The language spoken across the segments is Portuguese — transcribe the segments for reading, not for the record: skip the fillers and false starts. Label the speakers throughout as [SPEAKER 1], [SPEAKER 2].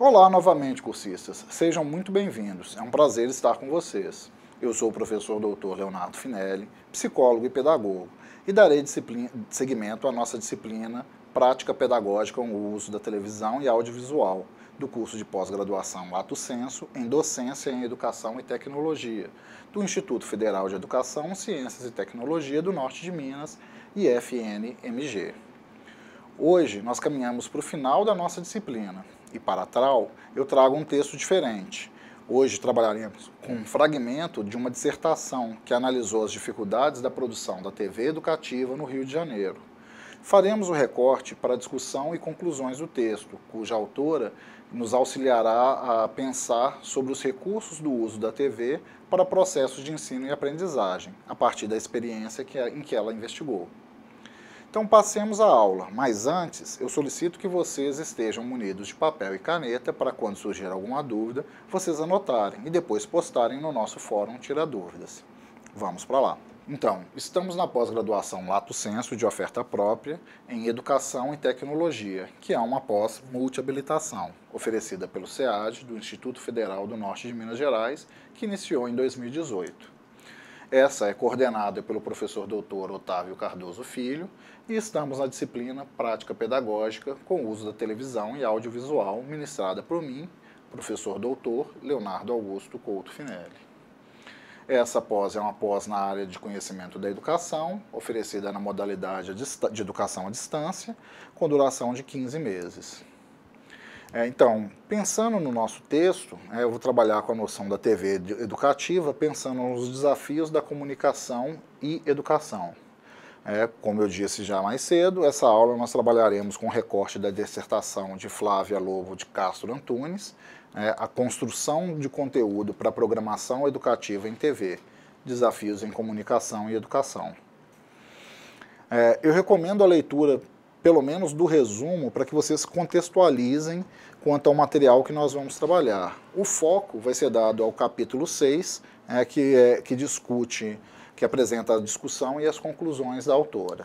[SPEAKER 1] Olá novamente, cursistas. Sejam muito bem-vindos. É um prazer estar com vocês. Eu sou o professor Dr. Leonardo Finelli, psicólogo e pedagogo, e darei seguimento à nossa disciplina Prática Pedagógica com o Uso da Televisão e Audiovisual, do curso de pós-graduação Lato Sensu em Docência em Educação e Tecnologia, do Instituto Federal de Educação, Ciências e Tecnologia do Norte de Minas, IFN-MG. Hoje nós caminhamos para o final da nossa disciplina e, para tal, eu trago um texto diferente. Hoje trabalharemos com um fragmento de uma dissertação que analisou as dificuldades da produção da TV educativa no Rio de Janeiro. Faremos o recorte para discussão e conclusões do texto, cuja autora nos auxiliará a pensar sobre os recursos do uso da TV para processos de ensino e aprendizagem, a partir da experiência em que ela investigou. Então passemos à aula, mas antes eu solicito que vocês estejam munidos de papel e caneta para quando surgir alguma dúvida, vocês anotarem e depois postarem no nosso fórum Tira Dúvidas. Vamos para lá. Então, estamos na pós-graduação Lato Sensu de oferta própria em Educação e Tecnologia, que é uma pós-multi-habilitação, oferecida pelo SEAD, do Instituto Federal do Norte de Minas Gerais, que iniciou em 2018. Essa é coordenada pelo professor Dr. Otávio Cardoso Filho e estamos na disciplina Prática Pedagógica com o uso da televisão e audiovisual ministrada por mim, professor Dr. Leonardo Augusto Couto Finelli. Essa pós é uma pós na área de conhecimento da educação, oferecida na modalidade de educação à distância, com duração de 15 meses. Então, pensando no nosso texto, eu vou trabalhar com a noção da TV educativa, pensando nos desafios da comunicação e educação. Como eu disse já mais cedo, essa aula nós trabalharemos com o recorte da dissertação de Flávia Lobo de Castro Antunes, a construção de conteúdo para programação educativa em TV, desafios em comunicação e educação. Eu recomendo a leitura pelo menos do resumo, para que vocês contextualizem quanto ao material que nós vamos trabalhar. O foco vai ser dado ao capítulo 6, que discute, que apresenta a discussão e as conclusões da autora.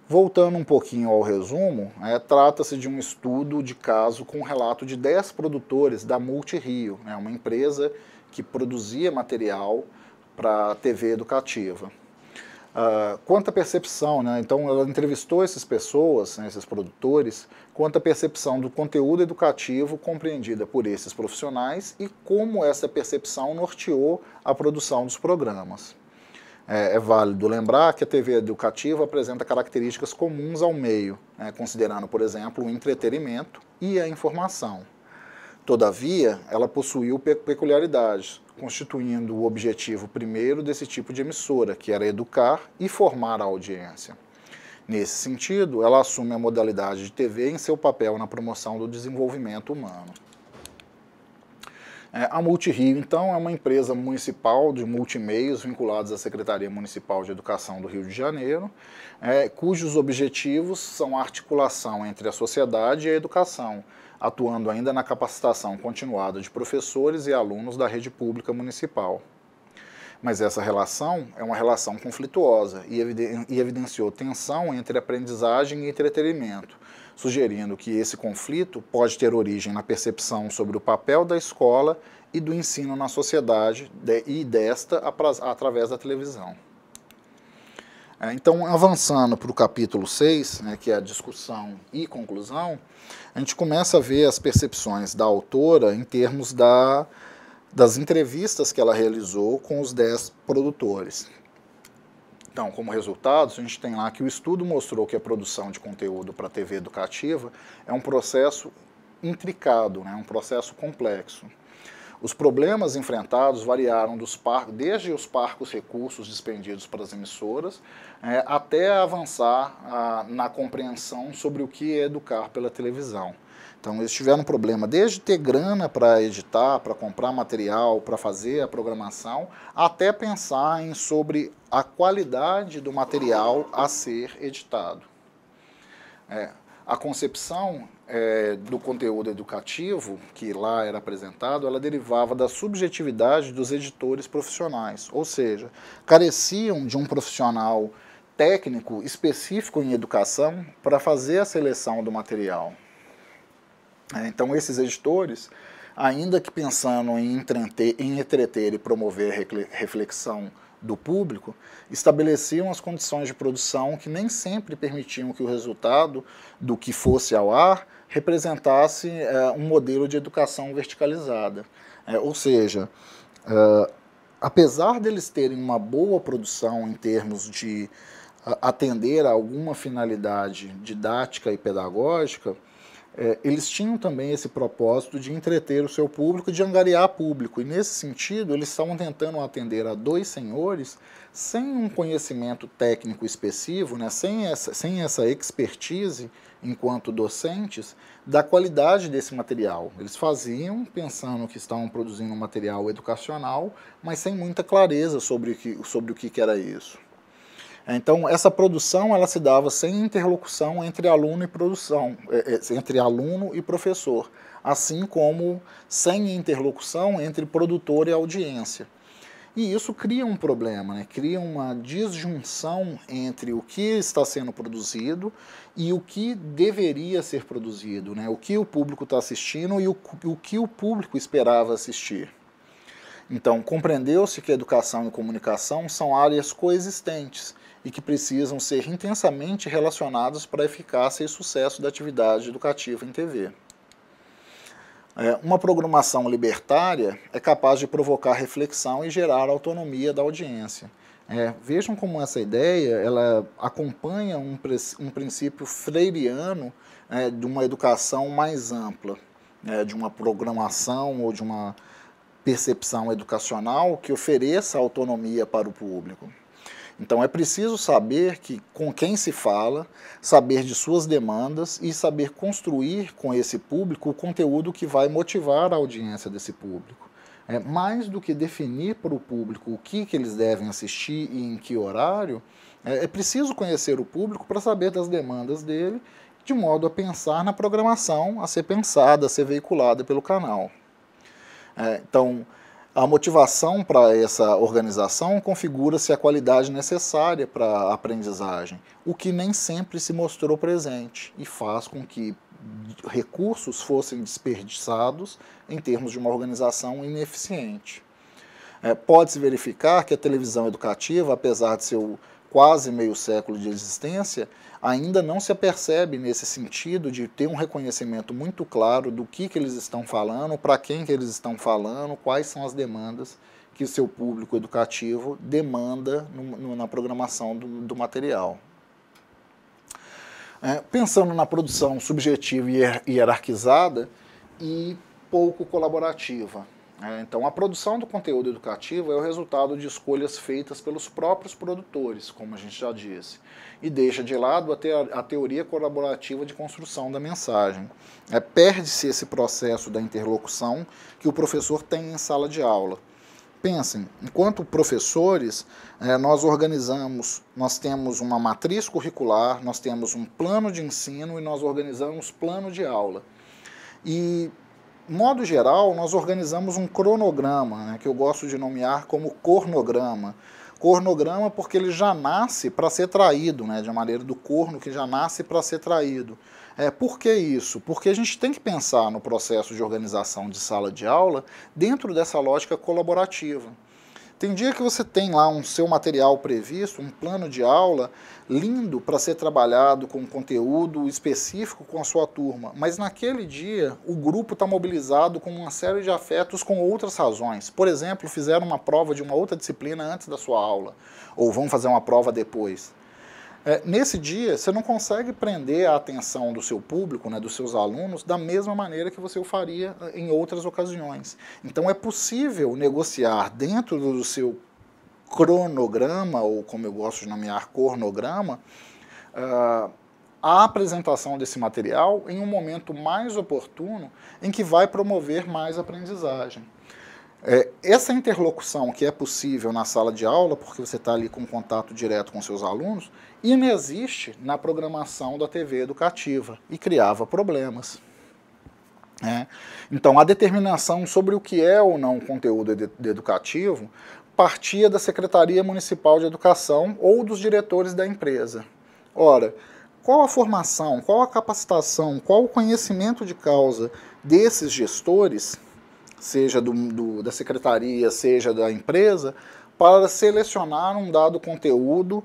[SPEAKER 1] Voltando um pouquinho ao resumo, trata-se de um estudo de caso com um relato de 10 produtores da Multirio, uma empresa que produzia material para TV educativa. Quanto à percepção, então ela entrevistou essas pessoas, esses produtores, quanto à percepção do conteúdo educativo compreendida por esses profissionais e como essa percepção norteou a produção dos programas. É válido lembrar que a TV educativa apresenta características comuns ao meio, considerando, por exemplo, o entretenimento e a informação. Todavia, ela possuiu peculiaridades, constituindo o objetivo primeiro desse tipo de emissora, que era educar e formar a audiência. Nesse sentido, ela assume a modalidade de TV em seu papel na promoção do desenvolvimento humano. A Multirio, então, é uma empresa municipal de multimeios vinculados à Secretaria Municipal de Educação do Rio de Janeiro, cujos objetivos são a articulação entre a sociedade e a educação, atuando ainda na capacitação continuada de professores e alunos da rede pública municipal. Mas essa relação é uma relação conflituosa e evidenciou tensão entre aprendizagem e entretenimento, sugerindo que esse conflito pode ter origem na percepção sobre o papel da escola e do ensino na sociedade e desta através da televisão. Então, avançando para o capítulo 6, que é a discussão e conclusão, a gente começa a ver as percepções da autora em termos das entrevistas que ela realizou com os 10 produtores. Então, como resultados, a gente tem lá que o estudo mostrou que a produção de conteúdo para a TV educativa é um processo intricado, um processo complexo. Os problemas enfrentados variaram desde os parcos recursos dispendidos para as emissoras até avançar na compreensão sobre o que é educar pela televisão. Então, eles tiveram um problema desde ter grana para editar, para comprar material, para fazer a programação, até pensar sobre a qualidade do material a ser editado. A concepção do conteúdo educativo, que lá era apresentado, ela derivava da subjetividade dos editores profissionais, ou seja, careciam de um profissional técnico específico em educação para fazer a seleção do material. Então esses editores, ainda que pensando em entreter e promover reflexão do público, estabeleciam as condições de produção que nem sempre permitiam que o resultado do que fosse ao ar representasse um modelo de educação verticalizada. Ou seja, apesar deles terem uma boa produção em termos de atender a alguma finalidade didática e pedagógica, eles tinham também esse propósito de entreter o seu público, de angariar público, e nesse sentido eles estavam tentando atender a dois senhores sem um conhecimento técnico específico, né, sem essa expertise enquanto docentes da qualidade desse material. Eles faziam pensando que estavam produzindo um material educacional, mas sem muita clareza sobre o que era isso. Então, essa produção ela se dava sem interlocução entre aluno e entre aluno e professor, assim como sem interlocução entre produtor e audiência. E isso cria um problema, né? Cria uma disjunção entre o que está sendo produzido e o que deveria ser produzido, né? O que o público está assistindo e o que o público esperava assistir. Então, compreendeu-se que educação e comunicação são áreas coexistentes e que precisam ser intensamente relacionadas para a eficácia e sucesso da atividade educativa em TV. Uma programação libertária é capaz de provocar reflexão e gerar autonomia da audiência. Vejam como essa ideia ela acompanha um princípio freiriano de uma educação mais ampla, de uma programação ou de uma percepção educacional que ofereça autonomia para o público. Então é preciso saber com quem se fala, saber de suas demandas e saber construir com esse público o conteúdo que vai motivar a audiência desse público. Mais do que definir para o público o que eles devem assistir e em que horário, é preciso conhecer o público para saber das demandas dele, de modo a pensar na programação a ser pensada, a ser veiculada pelo canal. Então, a motivação para essa organização configura-se a qualidade necessária para a aprendizagem, o que nem sempre se mostrou presente e faz com que recursos fossem desperdiçados em termos de uma organização ineficiente. Pode-se verificar que a televisão educativa, apesar de seu quase meio século de existência, ainda não se apercebe nesse sentido de ter um reconhecimento muito claro do que eles estão falando, para quem que eles estão falando, quais são as demandas que o seu público educativo demanda na programação do material. Pensando na produção subjetiva e hierarquizada e pouco colaborativa. Então, a produção do conteúdo educativo é o resultado de escolhas feitas pelos próprios produtores, como a gente já disse, e deixa de lado a teoria colaborativa de construção da mensagem. Perde-se esse processo da interlocução que o professor tem em sala de aula. Pensem, enquanto professores, nós temos uma matriz curricular, nós temos um plano de ensino e nós organizamos plano de aula. E modo geral, nós organizamos um cronograma, que eu gosto de nomear como cornograma. Cornograma porque ele já nasce para ser traído, de maneira do corno que já nasce para ser traído. Por que isso? Porque a gente tem que pensar no processo de organização de sala de aula dentro dessa lógica colaborativa. Tem dia que você tem lá um seu material previsto, um plano de aula lindo para ser trabalhado com conteúdo específico com a sua turma, mas naquele dia o grupo está mobilizado com uma série de afetos com outras razões. Por exemplo, fizeram uma prova de uma outra disciplina antes da sua aula, ou vão fazer uma prova depois. Nesse dia, você não consegue prender a atenção do seu público, dos seus alunos, da mesma maneira que você o faria em outras ocasiões. Então é possível negociar dentro do seu cronograma, ou como eu gosto de nomear, cornograma, a apresentação desse material em um momento mais oportuno, em que vai promover mais aprendizagem. Essa interlocução que é possível na sala de aula, porque você está ali com contato direto com seus alunos, inexiste na programação da TV educativa e criava problemas. Então, a determinação sobre o que é ou não conteúdo educativo partia da Secretaria Municipal de Educação ou dos diretores da empresa. Ora, qual a formação, qual a capacitação, qual o conhecimento de causa desses gestores, seja da secretaria, seja da empresa, para selecionar um dado conteúdo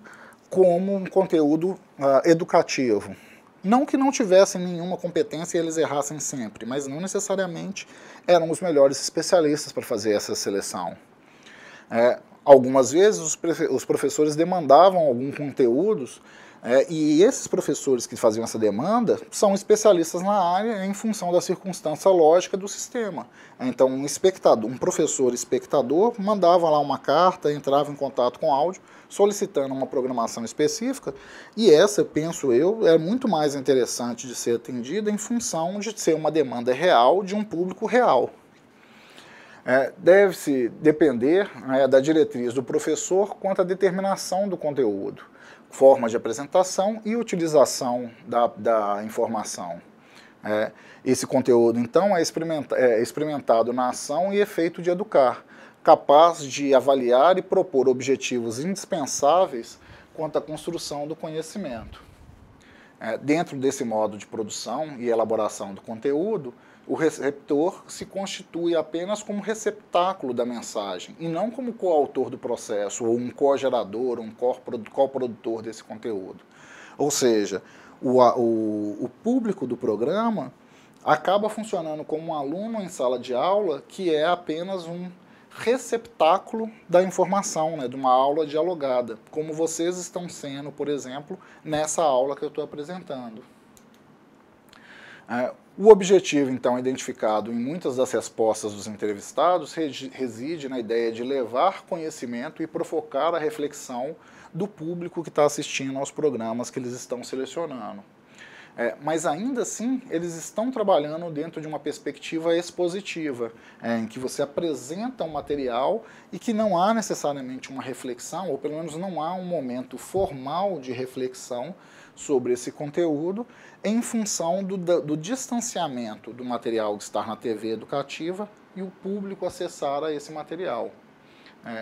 [SPEAKER 1] como um conteúdo educativo. Não que não tivessem nenhuma competência e eles errassem sempre, mas não necessariamente eram os melhores especialistas para fazer essa seleção. Algumas vezes os professores demandavam alguns conteúdos e esses professores que faziam essa demanda são especialistas na área em função da circunstância lógica do sistema. Então um professor espectador mandava lá uma carta, entrava em contato com o áudio, solicitando uma programação específica, e essa, penso eu, é muito mais interessante de ser atendida em função de ser uma demanda real de um público real. Deve-se depender da diretriz do professor quanto à determinação do conteúdo, forma de apresentação e utilização da informação. Esse conteúdo, então, é experimentado na ação e efeito de educar, capaz de avaliar e propor objetivos indispensáveis quanto à construção do conhecimento. Dentro desse modo de produção e elaboração do conteúdo, o receptor se constitui apenas como receptáculo da mensagem e não como coautor do processo, ou um cogerador, um coprodutor desse conteúdo. Ou seja, o público do programa acaba funcionando como um aluno em sala de aula que é apenas um receptáculo da informação, de uma aula dialogada, como vocês estão sendo, por exemplo, nessa aula que eu estou apresentando. O objetivo, então, identificado em muitas das respostas dos entrevistados reside na ideia de levar conhecimento e provocar a reflexão do público que está assistindo aos programas que eles estão selecionando. Mas ainda assim, eles estão trabalhando dentro de uma perspectiva expositiva, em que você apresenta um material e que não há necessariamente uma reflexão, ou pelo menos não há um momento formal de reflexão sobre esse conteúdo, em função do distanciamento do material que está na TV educativa e o público acessar a esse material.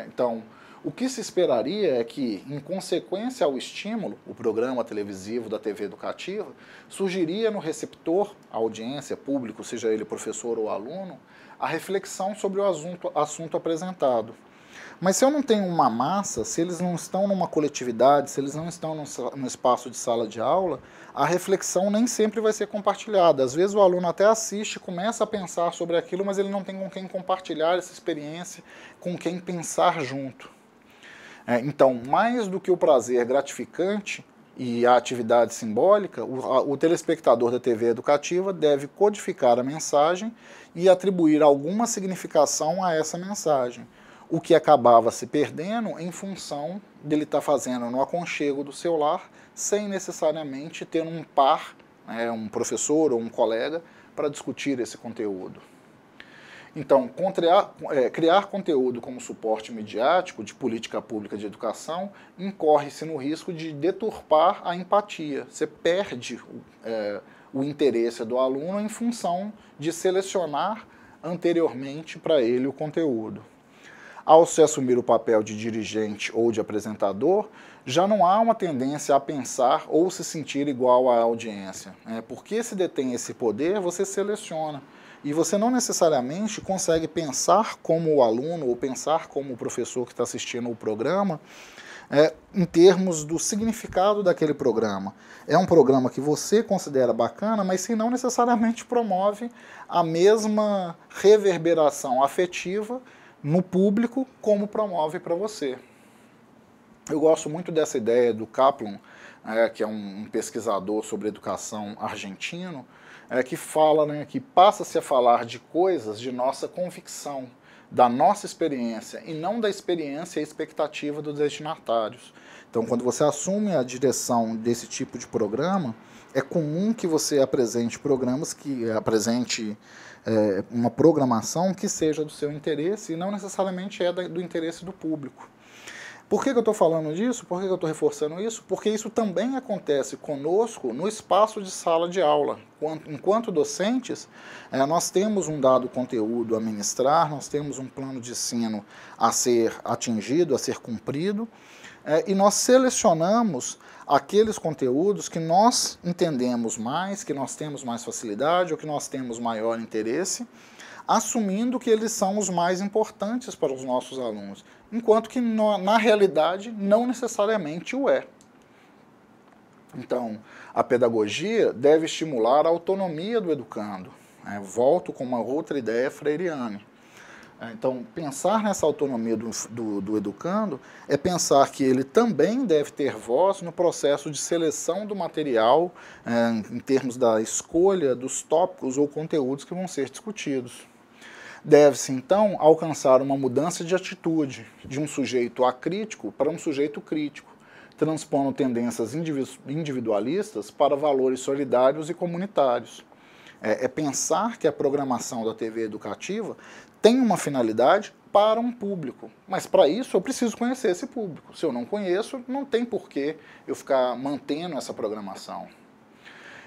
[SPEAKER 1] Então, o que se esperaria é que, em consequência ao estímulo, o programa televisivo da TV educativa, surgiria no receptor, a audiência, público, seja ele professor ou aluno, a reflexão sobre o assunto apresentado. Mas se eu não tenho uma massa, se eles não estão numa coletividade, se eles não estão num espaço de sala de aula, a reflexão nem sempre vai ser compartilhada. Às vezes o aluno até assiste, começa a pensar sobre aquilo, mas ele não tem com quem compartilhar essa experiência, com quem pensar junto. Então, mais do que o prazer gratificante e a atividade simbólica, o telespectador da TV educativa deve codificar a mensagem e atribuir alguma significação a essa mensagem, o que acabava se perdendo em função dele estar fazendo no aconchego do seu lar, sem necessariamente ter um par, um professor ou um colega, para discutir esse conteúdo. Então, criar conteúdo como suporte midiático de política pública de educação incorre-se no risco de deturpar a empatia. Você perde o interesse do aluno em função de selecionar anteriormente para ele o conteúdo. Ao se assumir o papel de dirigente ou de apresentador, já não há uma tendência a pensar ou se sentir igual à audiência. Porque se detém esse poder, você seleciona. E você não necessariamente consegue pensar como o aluno ou pensar como o professor que está assistindo o programa em termos do significado daquele programa. É um programa que você considera bacana, mas que não necessariamente promove a mesma reverberação afetiva no público como promove para você. Eu gosto muito dessa ideia do Kaplan, que é um pesquisador sobre educação argentino, que fala que passa-se a falar de coisas de nossa convicção, da nossa experiência, e não da experiência e expectativa dos destinatários. Então, quando você assume a direção desse tipo de programa, é comum que você apresente programas que apresente uma programação que seja do seu interesse e não necessariamente do interesse do público. Por que eu estou falando disso? Por que eu estou reforçando isso? Porque isso também acontece conosco no espaço de sala de aula. Enquanto docentes, nós temos um dado conteúdo a ministrar, nós temos um plano de ensino a ser atingido, a ser cumprido, e nós selecionamos aqueles conteúdos que nós entendemos mais, que nós temos mais facilidade ou que nós temos maior interesse, assumindo que eles são os mais importantes para os nossos alunos, enquanto que na realidade não necessariamente o é. Então, a pedagogia deve estimular a autonomia do educando. Volto com uma outra ideia freiriana. Então, pensar nessa autonomia do educando é pensar que ele também deve ter voz no processo de seleção do material, em termos da escolha dos tópicos ou conteúdos que vão ser discutidos. Deve-se, então, alcançar uma mudança de atitude de um sujeito acrítico para um sujeito crítico, transpondo tendências individualistas para valores solidários e comunitários. É pensar que a programação da TV educativa tem uma finalidade para um público, mas para isso eu preciso conhecer esse público. Se eu não conheço, não tem porquê eu ficar mantendo essa programação.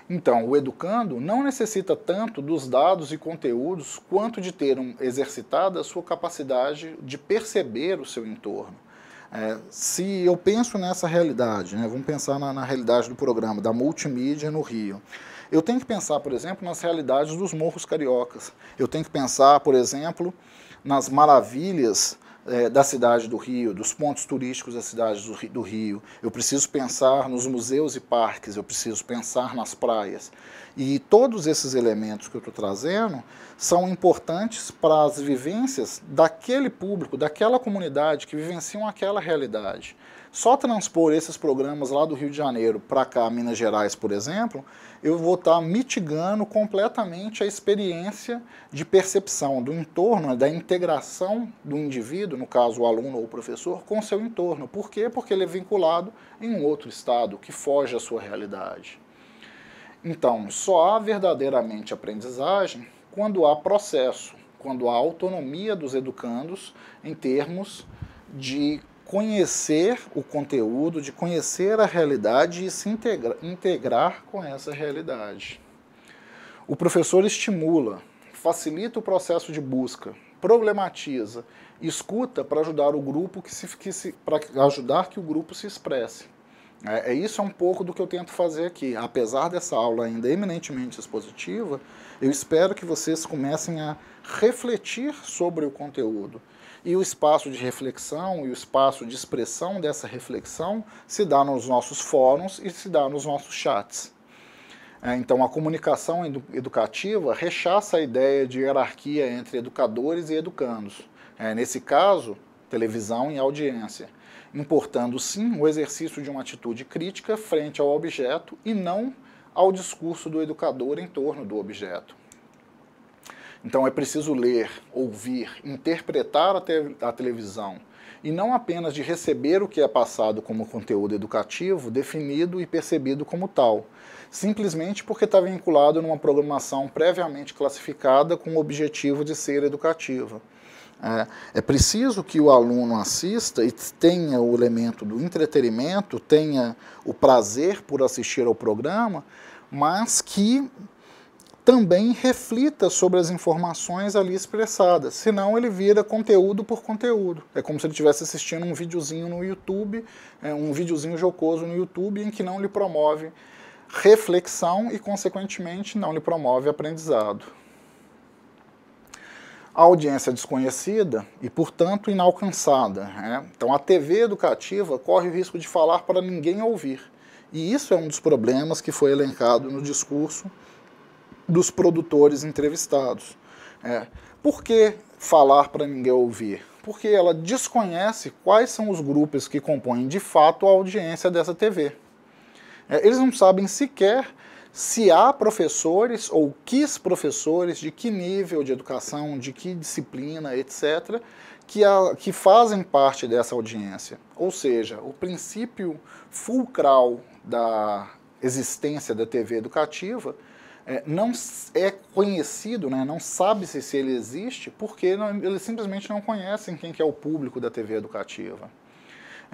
[SPEAKER 1] Então, o educando não necessita tanto dos dados e conteúdos quanto de ter exercitada a sua capacidade de perceber o seu entorno. Se eu penso nessa realidade, vamos pensar na realidade do programa, da multimídia no Rio, eu tenho que pensar, por exemplo, nas realidades dos morros cariocas. Eu tenho que pensar, por exemplo, nas maravilhas da cidade do Rio, dos pontos turísticos da cidade do Rio. Eu preciso pensar nos museus e parques, eu preciso pensar nas praias. E todos esses elementos que eu estou trazendo são importantes para as vivências daquele público, daquela comunidade que vivenciam aquela realidade. Só transpor esses programas lá do Rio de Janeiro para cá, Minas Gerais, por exemplo, eu vou estar mitigando completamente a experiência de percepção do entorno, da integração do indivíduo, no caso o aluno ou o professor, com o seu entorno. Por quê? Porque ele é vinculado em um outro estado que foge à sua realidade. Então, só há verdadeiramente aprendizagem quando há processo, quando há autonomia dos educandos em termos de conhecer o conteúdo, de conhecer a realidade e se integrar com essa realidade. O professor estimula, facilita o processo de busca, problematiza, escuta para ajudar o grupo para ajudar que o grupo se expresse. Isso é um pouco do que eu tento fazer aqui. Apesar dessa aula ainda eminentemente expositiva, eu espero que vocês comecem a refletir sobre o conteúdo. E o espaço de reflexão e o espaço de expressão dessa reflexão se dá nos nossos fóruns e se dá nos nossos chats. Então, a comunicação educativa rechaça a ideia de hierarquia entre educadores e educandos. Nesse caso, televisão e audiência, importando sim o exercício de uma atitude crítica frente ao objeto e não ao discurso do educador em torno do objeto. Então é preciso ler, ouvir, interpretar a televisão e não apenas de receber o que é passado como conteúdo educativo, definido e percebido como tal, simplesmente porque está vinculado numa programação previamente classificada com o objetivo de ser educativa. É preciso que o aluno assista e tenha o elemento do entretenimento, tenha o prazer por assistir ao programa, mas que também reflita sobre as informações ali expressadas, senão ele vira conteúdo por conteúdo. É como se ele estivesse assistindo um videozinho no YouTube, um videozinho jocoso no YouTube em que não lhe promove reflexão e, consequentemente, não lhe promove aprendizado. A audiência desconhecida e, portanto, inalcançada. Então, a TV educativa corre o risco de falar para ninguém ouvir. E isso é um dos problemas que foi elencado no discurso dos produtores entrevistados. Por que falar para ninguém ouvir? Porque ela desconhece quais são os grupos que compõem de fato a audiência dessa TV. Eles não sabem sequer se há professores ou quis professores de que nível de educação, de que disciplina, etc., que fazem parte dessa audiência. Ou seja, o princípio fulcral da existência da TV educativa não é conhecido, não sabe-se se ele existe, porque eles simplesmente não conhecem quem que é o público da TV educativa.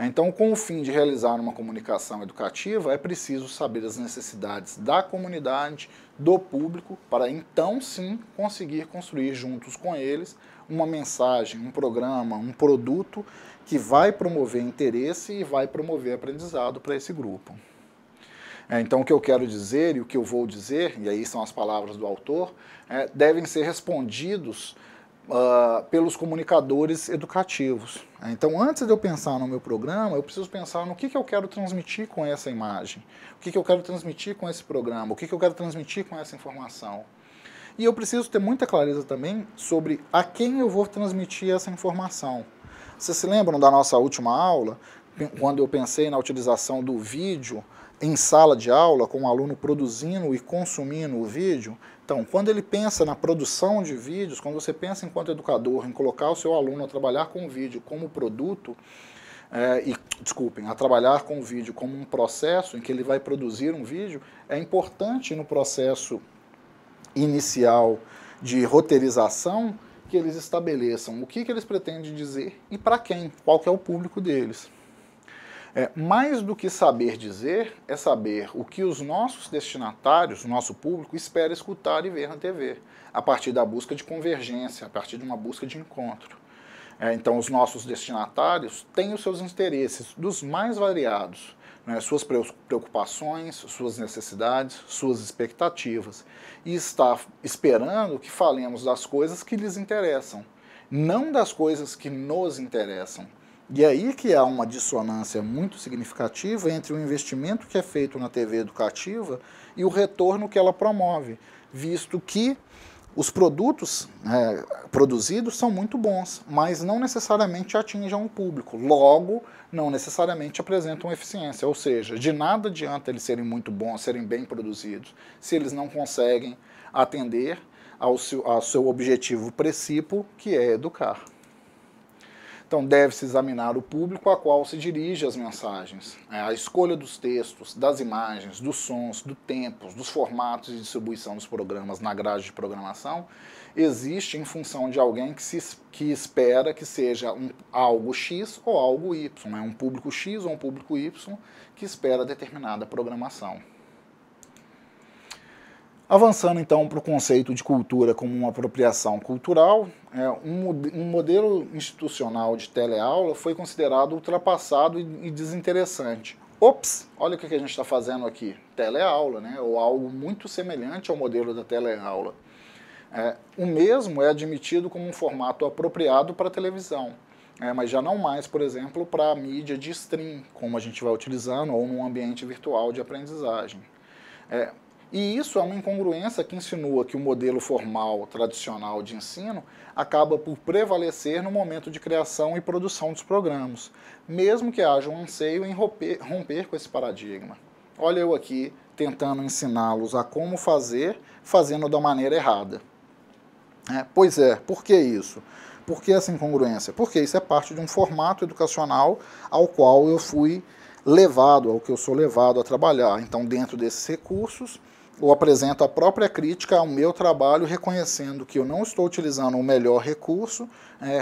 [SPEAKER 1] Então, com o fim de realizar uma comunicação educativa, é preciso saber as necessidades da comunidade, do público, para então sim conseguir construir juntos com eles uma mensagem, um programa, um produto que vai promover interesse e vai promover aprendizado para esse grupo. Então, o que eu quero dizer e o que eu vou dizer, e aí são as palavras do autor, devem ser respondidos pelos comunicadores educativos. Então, antes de eu pensar no meu programa, eu preciso pensar no que eu quero transmitir com essa imagem, o que eu quero transmitir com esse programa, o que eu quero transmitir com essa informação. E eu preciso ter muita clareza também sobre a quem eu vou transmitir essa informação. Vocês se lembram da nossa última aula, quando eu pensei na utilização do vídeo em sala de aula, com o aluno produzindo e consumindo o vídeo? Então, quando ele pensa na produção de vídeos, quando você pensa enquanto educador em colocar o seu aluno a trabalhar com o vídeo como produto, a trabalhar com o vídeo como um processo em que ele vai produzir um vídeo, é importante no processo inicial de roteirização que eles estabeleçam o que eles pretendem dizer e para quem, qual que é o público deles. Mais do que saber dizer, é saber o que os nossos destinatários, o nosso público, espera escutar e ver na TV, a partir da busca de convergência, a partir de uma busca de encontro. Então, os nossos destinatários têm os seus interesses dos mais variados, né, suas preocupações, suas necessidades, suas expectativas, e está esperando que falemos das coisas que lhes interessam, não das coisas que nos interessam. E aí que há uma dissonância muito significativa entre o investimento que é feito na TV educativa e o retorno que ela promove, visto que os produtos produzidos são muito bons, mas não necessariamente atingem um público, logo não necessariamente apresentam eficiência, ou seja, de nada adianta eles serem muito bons, serem bem produzidos, se eles não conseguem atender ao seu objetivo principal, que é educar. Então, deve-se examinar o público a qual se dirige as mensagens. A escolha dos textos, das imagens, dos sons, do tempo, dos formatos de distribuição dos programas na grade de programação existe em função de alguém que espera que seja algo X ou algo Y, um público X ou um público Y que espera determinada programação. Avançando então para o conceito de cultura como uma apropriação cultural, um modelo institucional de teleaula foi considerado ultrapassado e desinteressante. Ops, olha o que a gente está fazendo aqui, teleaula, né? Ou algo muito semelhante ao modelo da teleaula. O mesmo é admitido como um formato apropriado para a televisão, mas já não mais, por exemplo, para a mídia de stream, como a gente vai utilizando, ou num ambiente virtual de aprendizagem. E isso é uma incongruência que insinua que o modelo formal tradicional de ensino acaba por prevalecer no momento de criação e produção dos programas, mesmo que haja um anseio em romper com esse paradigma. Olha eu aqui tentando ensiná-los a como fazer, fazendo da maneira errada. Pois é, por que isso? Por que essa incongruência? Porque isso é parte de um formato educacional ao qual eu fui levado, ao que eu sou levado a trabalhar. Então, dentro desses recursos, eu apresento a própria crítica ao meu trabalho, reconhecendo que eu não estou utilizando o melhor recurso,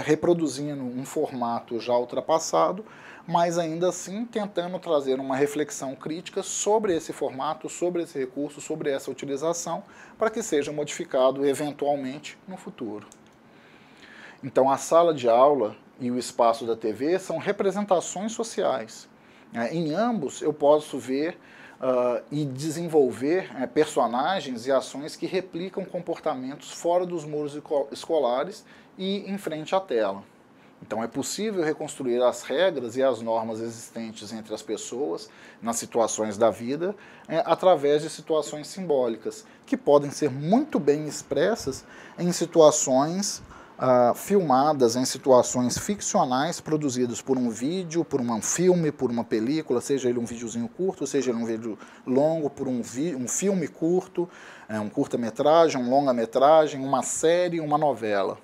[SPEAKER 1] reproduzindo um formato já ultrapassado, mas ainda assim tentando trazer uma reflexão crítica sobre esse formato, sobre esse recurso, sobre essa utilização, para que seja modificado eventualmente no futuro. Então, a sala de aula e o espaço da TV são representações sociais. Em ambos, eu posso ver e desenvolver personagens e ações que replicam comportamentos fora dos muros escolares e em frente à tela. Então é possível reconstruir as regras e as normas existentes entre as pessoas nas situações da vida através de situações simbólicas, que podem ser muito bem expressas em situações filmadas, em situações ficcionais produzidas por um vídeo, por um filme, por uma película, seja ele um videozinho curto, seja ele um vídeo longo, por um filme curto, um curta-metragem, um longa-metragem, uma série, uma novela.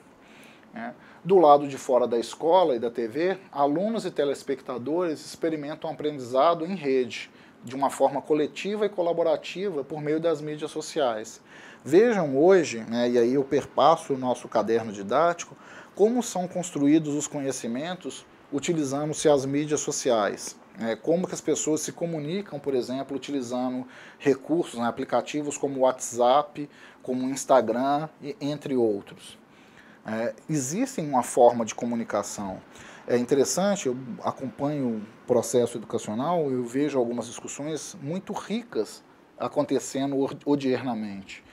[SPEAKER 1] Do lado de fora da escola e da TV, alunos e telespectadores experimentam um aprendizado em rede, de uma forma coletiva e colaborativa por meio das mídias sociais. Vejam hoje, e aí eu perpasso o nosso caderno didático, como são construídos os conhecimentos utilizando-se as mídias sociais. Como que as pessoas se comunicam, por exemplo, utilizando recursos, aplicativos como o WhatsApp, como o Instagram, entre outros. Existe uma forma de comunicação. É interessante, eu acompanho o processo educacional, eu vejo algumas discussões muito ricas acontecendo odiernamente.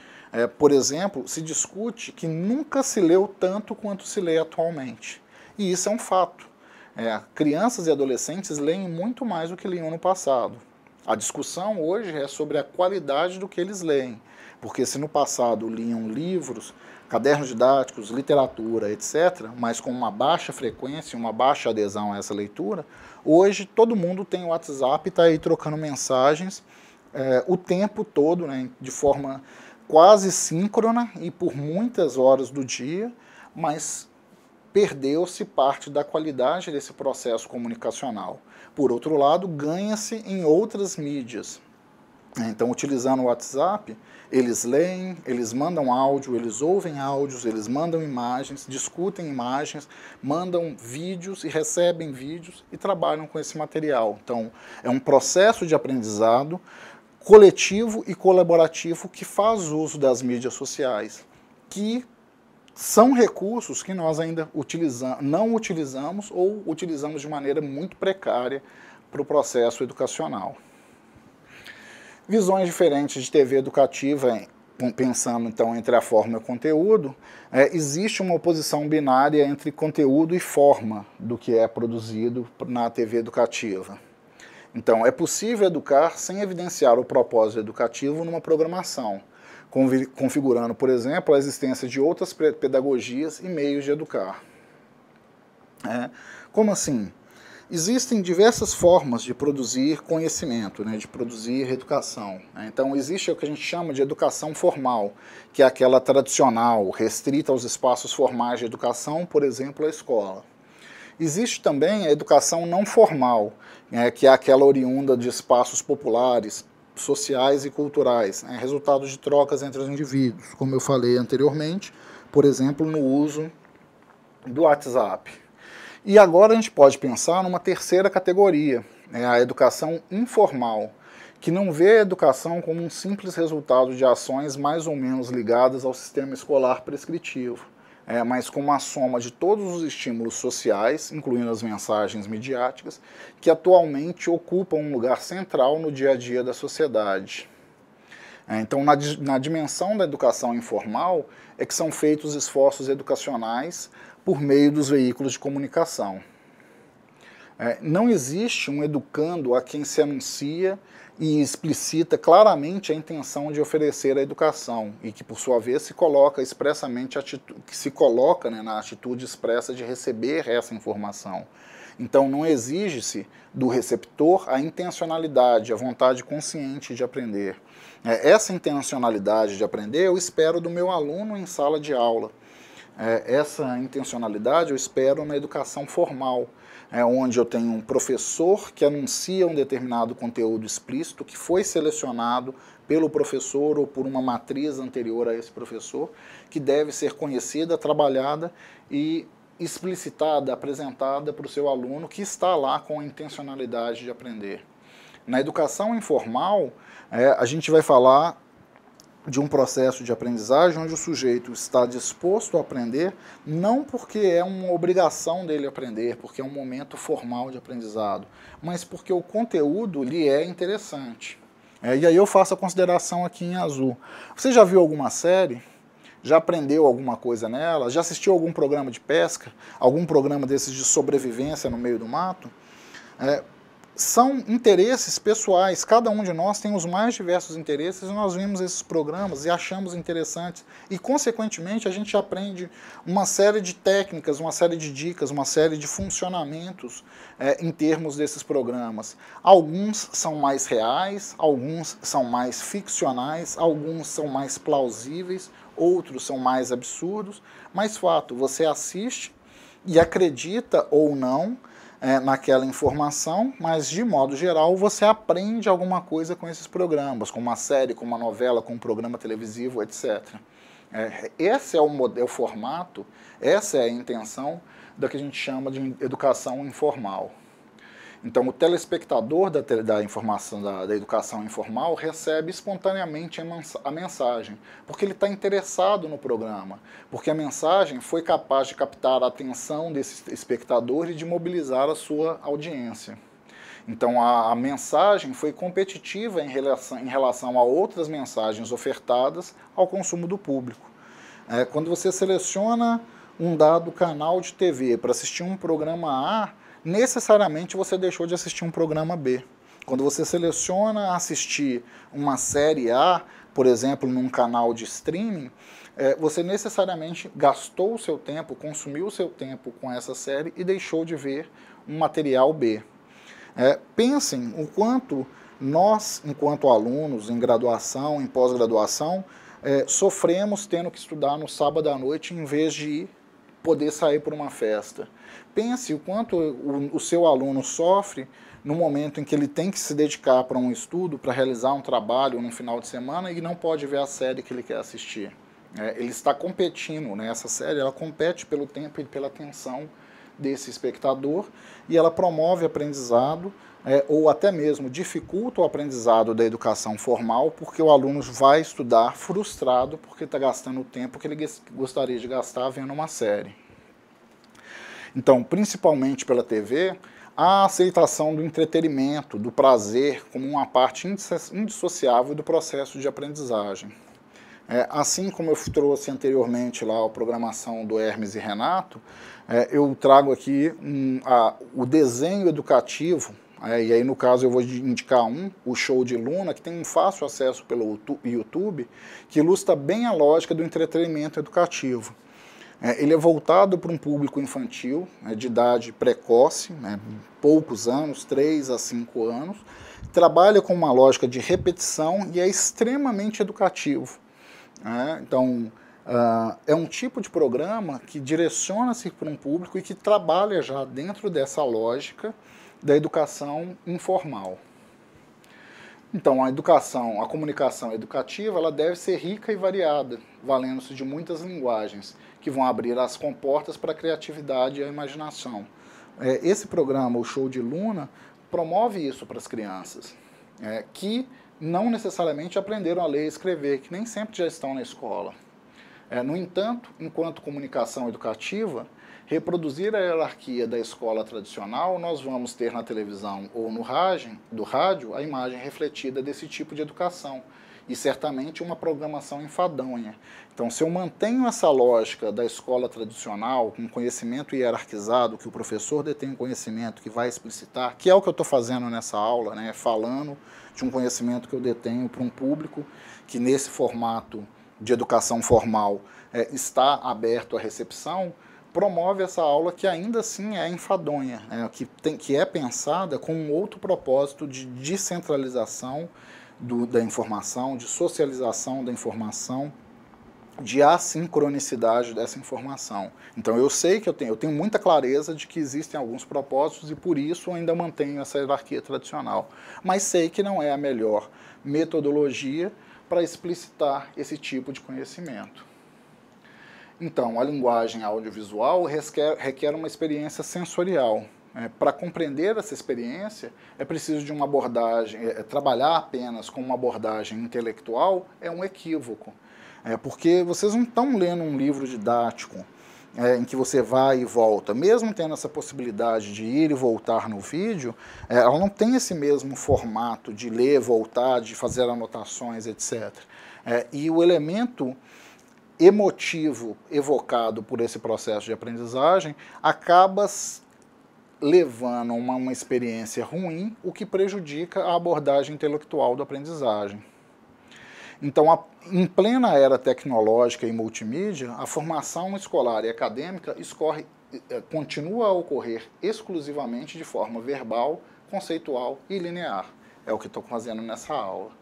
[SPEAKER 1] Por exemplo, se discute que nunca se leu tanto quanto se lê atualmente. E isso é um fato. Crianças e adolescentes leem muito mais do que liam no passado. A discussão hoje é sobre a qualidade do que eles leem. Porque se no passado liam livros, cadernos didáticos, literatura, etc., mas com uma baixa frequência, uma baixa adesão a essa leitura, hoje todo mundo tem o WhatsApp e está aí trocando mensagens o tempo todo, né, de forma quase síncrona e por muitas horas do dia, mas perdeu-se parte da qualidade desse processo comunicacional. Por outro lado, ganha-se em outras mídias. Então, utilizando o WhatsApp, eles leem, eles mandam áudio, eles ouvem áudios, eles mandam imagens, discutem imagens, mandam vídeos e recebem vídeos e trabalham com esse material. Então, é um processo de aprendizado coletivo e colaborativo que faz uso das mídias sociais, que são recursos que nós ainda não utilizamos ou utilizamos de maneira muito precária para o processo educacional. Visões diferentes de TV educativa, pensando então entre a forma e o conteúdo, existe uma oposição binária entre conteúdo e forma do que é produzido na TV educativa. Então, é possível educar sem evidenciar o propósito educativo numa programação, configurando, por exemplo, a existência de outras pedagogias e meios de educar. Como assim? Existem diversas formas de produzir conhecimento, de produzir educação. Então, existe o que a gente chama de educação formal, que é aquela tradicional, restrita aos espaços formais de educação, por exemplo, a escola. Existe também a educação não formal, que é aquela oriunda de espaços populares, sociais e culturais, resultado de trocas entre os indivíduos, como eu falei anteriormente, por exemplo, no uso do WhatsApp. E agora a gente pode pensar numa terceira categoria, a educação informal, que não vê a educação como um simples resultado de ações mais ou menos ligadas ao sistema escolar prescritivo, mas como a soma de todos os estímulos sociais, incluindo as mensagens midiáticas, que atualmente ocupam um lugar central no dia a dia da sociedade. Então, na dimensão da educação informal, é que são feitos esforços educacionais por meio dos veículos de comunicação. Não existe um educando a quem se anuncia e explicita claramente a intenção de oferecer a educação e que, por sua vez, se coloca expressamente na atitude expressa de receber essa informação. Então, não exige-se do receptor a intencionalidade, a vontade consciente de aprender. Essa intencionalidade de aprender eu espero do meu aluno em sala de aula. Essa intencionalidade eu espero na educação formal, onde eu tenho um professor que anuncia um determinado conteúdo explícito que foi selecionado pelo professor ou por uma matriz anterior a esse professor, que deve ser conhecida, trabalhada e explicitada, apresentada para o seu aluno que está lá com a intencionalidade de aprender. Na educação informal, a gente vai falar de um processo de aprendizagem onde o sujeito está disposto a aprender, não porque é uma obrigação dele aprender, porque é um momento formal de aprendizado, mas porque o conteúdo lhe é interessante. E aí eu faço a consideração aqui em azul. Você já viu alguma série? Já aprendeu alguma coisa nela? Já assistiu algum programa de pesca? Algum programa desses de sobrevivência no meio do mato? São interesses pessoais, cada um de nós tem os mais diversos interesses e nós vimos esses programas e achamos interessantes e, consequentemente, a gente aprende uma série de técnicas, uma série de dicas, uma série de funcionamentos em termos desses programas. Alguns são mais reais, alguns são mais ficcionais, alguns são mais plausíveis, outros são mais absurdos, mas fato, você assiste e acredita ou não naquela informação, mas de modo geral você aprende alguma coisa com esses programas, com uma série, com uma novela, com um programa televisivo, etc. Esse é o formato, essa é a intenção da que a gente chama de educação informal. Então, o telespectador da informação, da educação informal recebe espontaneamente a mensagem, porque ele está interessado no programa, porque a mensagem foi capaz de captar a atenção desse espectador e de mobilizar a sua audiência. Então, a mensagem foi competitiva em relação a outras mensagens ofertadas ao consumo do público. Quando você seleciona um dado canal de TV para assistir um programa A, necessariamente você deixou de assistir um programa B. Quando você seleciona assistir uma série A, por exemplo, num canal de streaming, você necessariamente gastou o seu tempo, consumiu o seu tempo com essa série e deixou de ver um material B. Pensem o quanto nós, enquanto alunos em graduação, em pós-graduação, sofremos tendo que estudar no sábado à noite em vez de poder sair por uma festa. Pense o quanto o seu aluno sofre no momento em que ele tem que se dedicar para um estudo, para realizar um trabalho no final de semana e não pode ver a série que ele quer assistir. Ele está competindo, né? Essa série ela compete pelo tempo e pela atenção desse espectador e ela promove aprendizado ou até mesmo dificulta o aprendizado da educação formal porque o aluno vai estudar frustrado porque está gastando o tempo que ele gostaria de gastar vendo uma série. Então, principalmente pela TV, a aceitação do entretenimento, do prazer, como uma parte indissociável do processo de aprendizagem. Assim como eu trouxe anteriormente lá a programação do Hermes e Renato, eu trago aqui o desenho educativo, e aí no caso eu vou indicar o Show de Luna, que tem um fácil acesso pelo YouTube, que ilustra bem a lógica do entretenimento educativo. Ele é voltado para um público infantil, de idade precoce, poucos anos, 3 a 5 anos, trabalha com uma lógica de repetição e é extremamente educativo. Então, é um tipo de programa que direciona-se para um público e que trabalha já dentro dessa lógica da educação informal. Então, a comunicação educativa, ela deve ser rica e variada, valendo-se de muitas linguagens, que vão abrir as comportas para a criatividade e a imaginação. Esse programa, o Show de Luna, promove isso para as crianças, que não necessariamente aprenderam a ler e escrever, que nem sempre já estão na escola. No entanto, enquanto comunicação educativa, reproduzir a hierarquia da escola tradicional, nós vamos ter na televisão ou no rádio a imagem refletida desse tipo de educação e certamente uma programação enfadonha. Então, se eu mantenho essa lógica da escola tradicional, com conhecimento hierarquizado, que o professor detém um conhecimento que vai explicitar, que é o que eu estou fazendo nessa aula, falando de um conhecimento que eu detenho para um público que nesse formato de educação formal está aberto à recepção, promove essa aula que ainda assim é enfadonha, que é pensada com um outro propósito de descentralização da informação, de socialização da informação, de assincronicidade dessa informação. Então eu sei que eu tenho muita clareza de que existem alguns propósitos e por isso ainda mantenho essa hierarquia tradicional, mas sei que não é a melhor metodologia para explicitar esse tipo de conhecimento. Então, a linguagem audiovisual requer uma experiência sensorial. Para compreender essa experiência, é preciso de uma abordagem, trabalhar apenas com uma abordagem intelectual é um equívoco. Porque vocês não estão lendo um livro didático em que você vai e volta. Mesmo tendo essa possibilidade de ir e voltar no vídeo, ela não tem esse mesmo formato de ler, voltar, de fazer anotações, etc. E o elemento emotivo evocado por esse processo de aprendizagem acaba levando a uma experiência ruim, o que prejudica a abordagem intelectual da aprendizagem. Então, em plena era tecnológica e multimídia, a formação escolar e acadêmica continua a ocorrer exclusivamente de forma verbal, conceitual e linear. É o que estou fazendo nessa aula.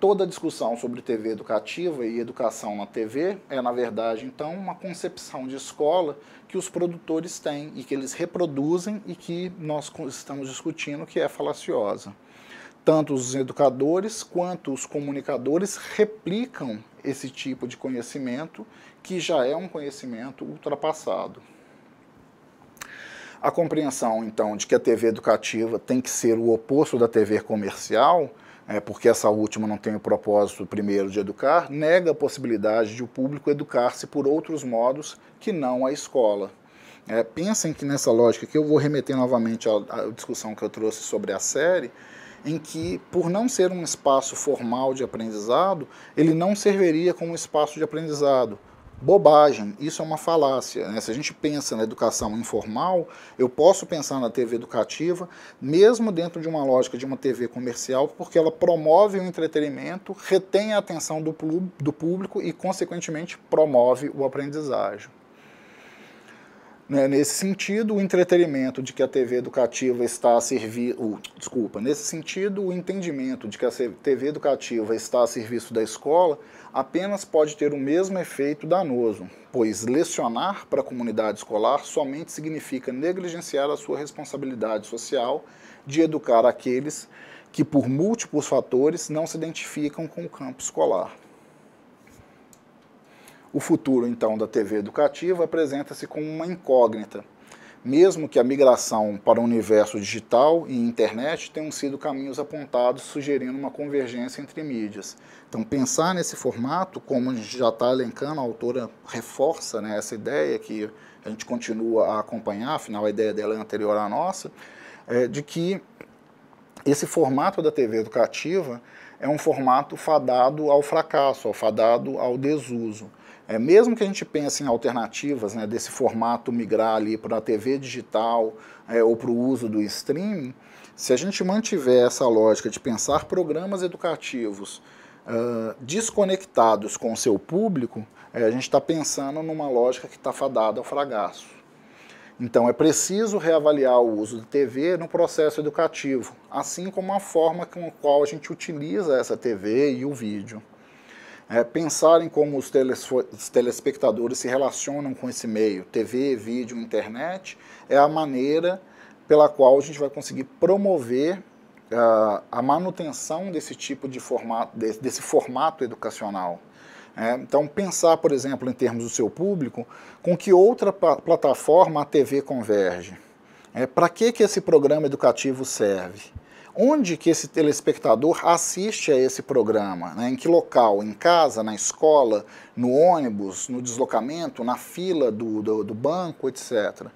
[SPEAKER 1] Toda discussão sobre TV educativa e educação na TV é, na verdade, então, uma concepção de escola que os produtores têm e que eles reproduzem e que nós estamos discutindo que é falaciosa. Tanto os educadores quanto os comunicadores replicam esse tipo de conhecimento que já é um conhecimento ultrapassado. A compreensão, então, de que a TV educativa tem que ser o oposto da TV comercial, porque essa última não tem o propósito primeiro de educar, nega a possibilidade de o público educar-se por outros modos que não a escola. Pensem que nessa lógica, que eu vou remeter novamente à discussão que eu trouxe sobre a série, em que, por não ser um espaço formal de aprendizado, ele não serviria como espaço de aprendizado. Bobagem, isso é uma falácia, né? Se a gente pensa na educação informal, eu posso pensar na TV educativa, mesmo dentro de uma lógica de uma TV comercial, porque ela promove o entretenimento, retém a atenção do público e, consequentemente, promove o aprendizagem. Nesse sentido, o entretenimento de que a TV educativa está a serviço... nesse sentido, o entendimento de que a TV educativa está a serviço da escola apenas pode ter o mesmo efeito danoso, pois lecionar para a comunidade escolar somente significa negligenciar a sua responsabilidade social de educar aqueles que, por múltiplos fatores, não se identificam com o campo escolar. O futuro, então, da TV educativa apresenta-se como uma incógnita, mesmo que a migração para o universo digital e internet tenham sido caminhos apontados sugerindo uma convergência entre mídias. Então, pensar nesse formato, como a gente já está elencando, a autora reforça, né, essa ideia que a gente continua a acompanhar, afinal a ideia dela é anterior à nossa, de que esse formato da TV educativa é um formato fadado ao fracasso, fadado ao desuso. Mesmo que a gente pense em alternativas, né, desse formato migrar ali para a TV digital ou para o uso do streaming, se a gente mantiver essa lógica de pensar programas educativos desconectados com o seu público, a gente está pensando numa lógica que está fadada ao fracasso. Então é preciso reavaliar o uso da TV no processo educativo, assim como a forma com a qual a gente utiliza essa TV e o vídeo. Pensar em como os telespectadores se relacionam com esse meio, TV, vídeo, internet, é a maneira pela qual a gente vai conseguir promover a manutenção desse tipo de formato, desse formato educacional. Então, pensar, por exemplo, em termos do seu público, com que outra plataforma a TV converge? Para que esse programa educativo serve? Onde que esse telespectador assiste a esse programa? Em que local? Em casa, na escola, no ônibus, no deslocamento, na fila do banco, etc.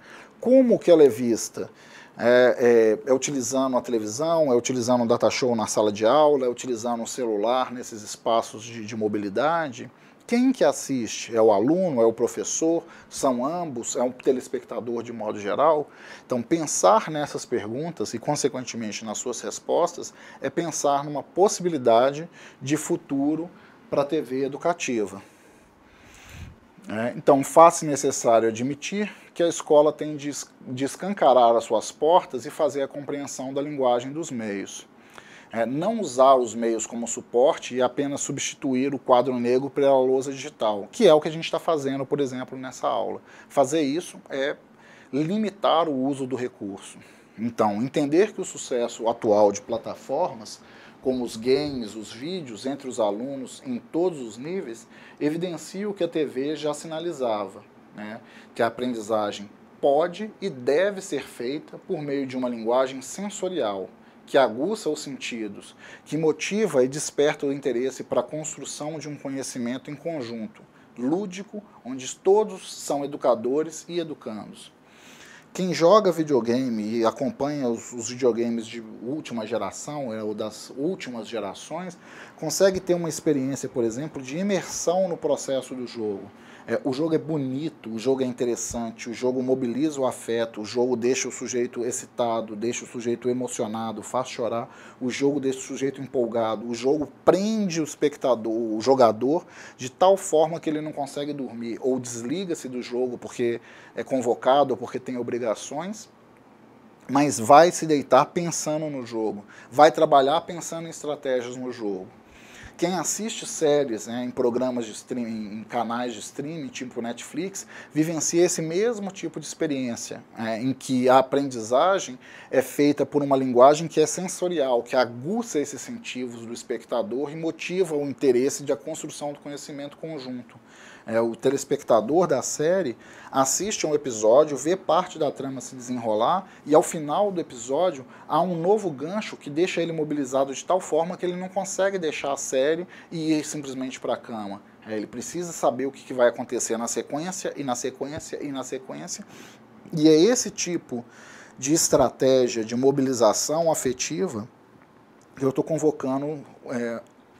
[SPEAKER 1] Como que ela é vista? É utilizando a televisão, é utilizando o data show na sala de aula, é utilizando o celular nesses espaços de mobilidade? Quem que assiste? É o aluno? É o professor? São ambos? É um telespectador de modo geral? Então, pensar nessas perguntas e, consequentemente, nas suas respostas, é pensar numa possibilidade de futuro para a TV educativa. Então, faz-se necessário admitir que a escola tem de escancarar as suas portas e fazer a compreensão da linguagem dos meios. Não usar os meios como suporte e apenas substituir o quadro negro pela lousa digital, que é o que a gente está fazendo, por exemplo, nessa aula. Fazer isso é limitar o uso do recurso. Então, entender que o sucesso atual de plataformas, como os games, os vídeos, entre os alunos em todos os níveis, evidencia o que a TV já sinalizava, né? Que a aprendizagem pode e deve ser feita por meio de uma linguagem sensorial, que aguça os sentidos, que motiva e desperta o interesse para a construção de um conhecimento em conjunto, lúdico, onde todos são educadores e educandos. Quem joga videogame e acompanha os videogames de última geração, ou das últimas gerações, consegue ter uma experiência, por exemplo, de imersão no processo do jogo. O jogo é bonito, o jogo é interessante, o jogo mobiliza o afeto, o jogo deixa o sujeito excitado, deixa o sujeito emocionado, faz chorar, o jogo deixa o sujeito empolgado, o jogo prende o espectador, o jogador, de tal forma que ele não consegue dormir, ou desliga-se do jogo porque é convocado ou porque tem obrigações, mas vai se deitar pensando no jogo, vai trabalhar pensando em estratégias no jogo. Quem assiste séries, em programas de streaming, em canais de streaming, tipo Netflix, vivencia esse mesmo tipo de experiência, em que a aprendizagem é feita por uma linguagem que é sensorial, que aguça esses sentidos do espectador e motiva o interesse da construção do conhecimento conjunto. O telespectador da série assiste a um episódio, vê parte da trama se desenrolar e ao final do episódio há um novo gancho que deixa ele mobilizado de tal forma que ele não consegue deixar a série e ir simplesmente para a cama. Ele precisa saber o que vai acontecer na sequência e na sequência e na sequência. E é esse tipo de estratégia de mobilização afetiva que eu estou convocando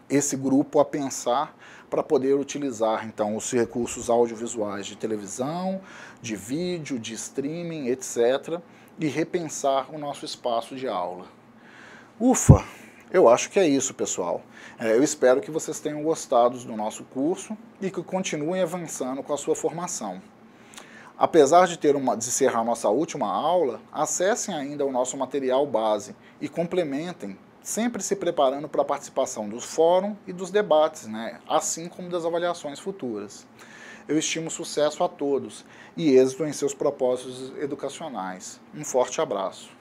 [SPEAKER 1] esse grupo a pensar para poder utilizar então os recursos audiovisuais de televisão, de vídeo, de streaming, etc. e repensar o nosso espaço de aula. Ufa! Eu acho que é isso, pessoal. Eu espero que vocês tenham gostado do nosso curso e que continuem avançando com a sua formação. Apesar de ser a nossa última aula, acessem ainda o nosso material base e complementem, sempre se preparando para a participação dos fóruns e dos debates, assim como das avaliações futuras. Eu estimo sucesso a todos e êxito em seus propósitos educacionais. Um forte abraço.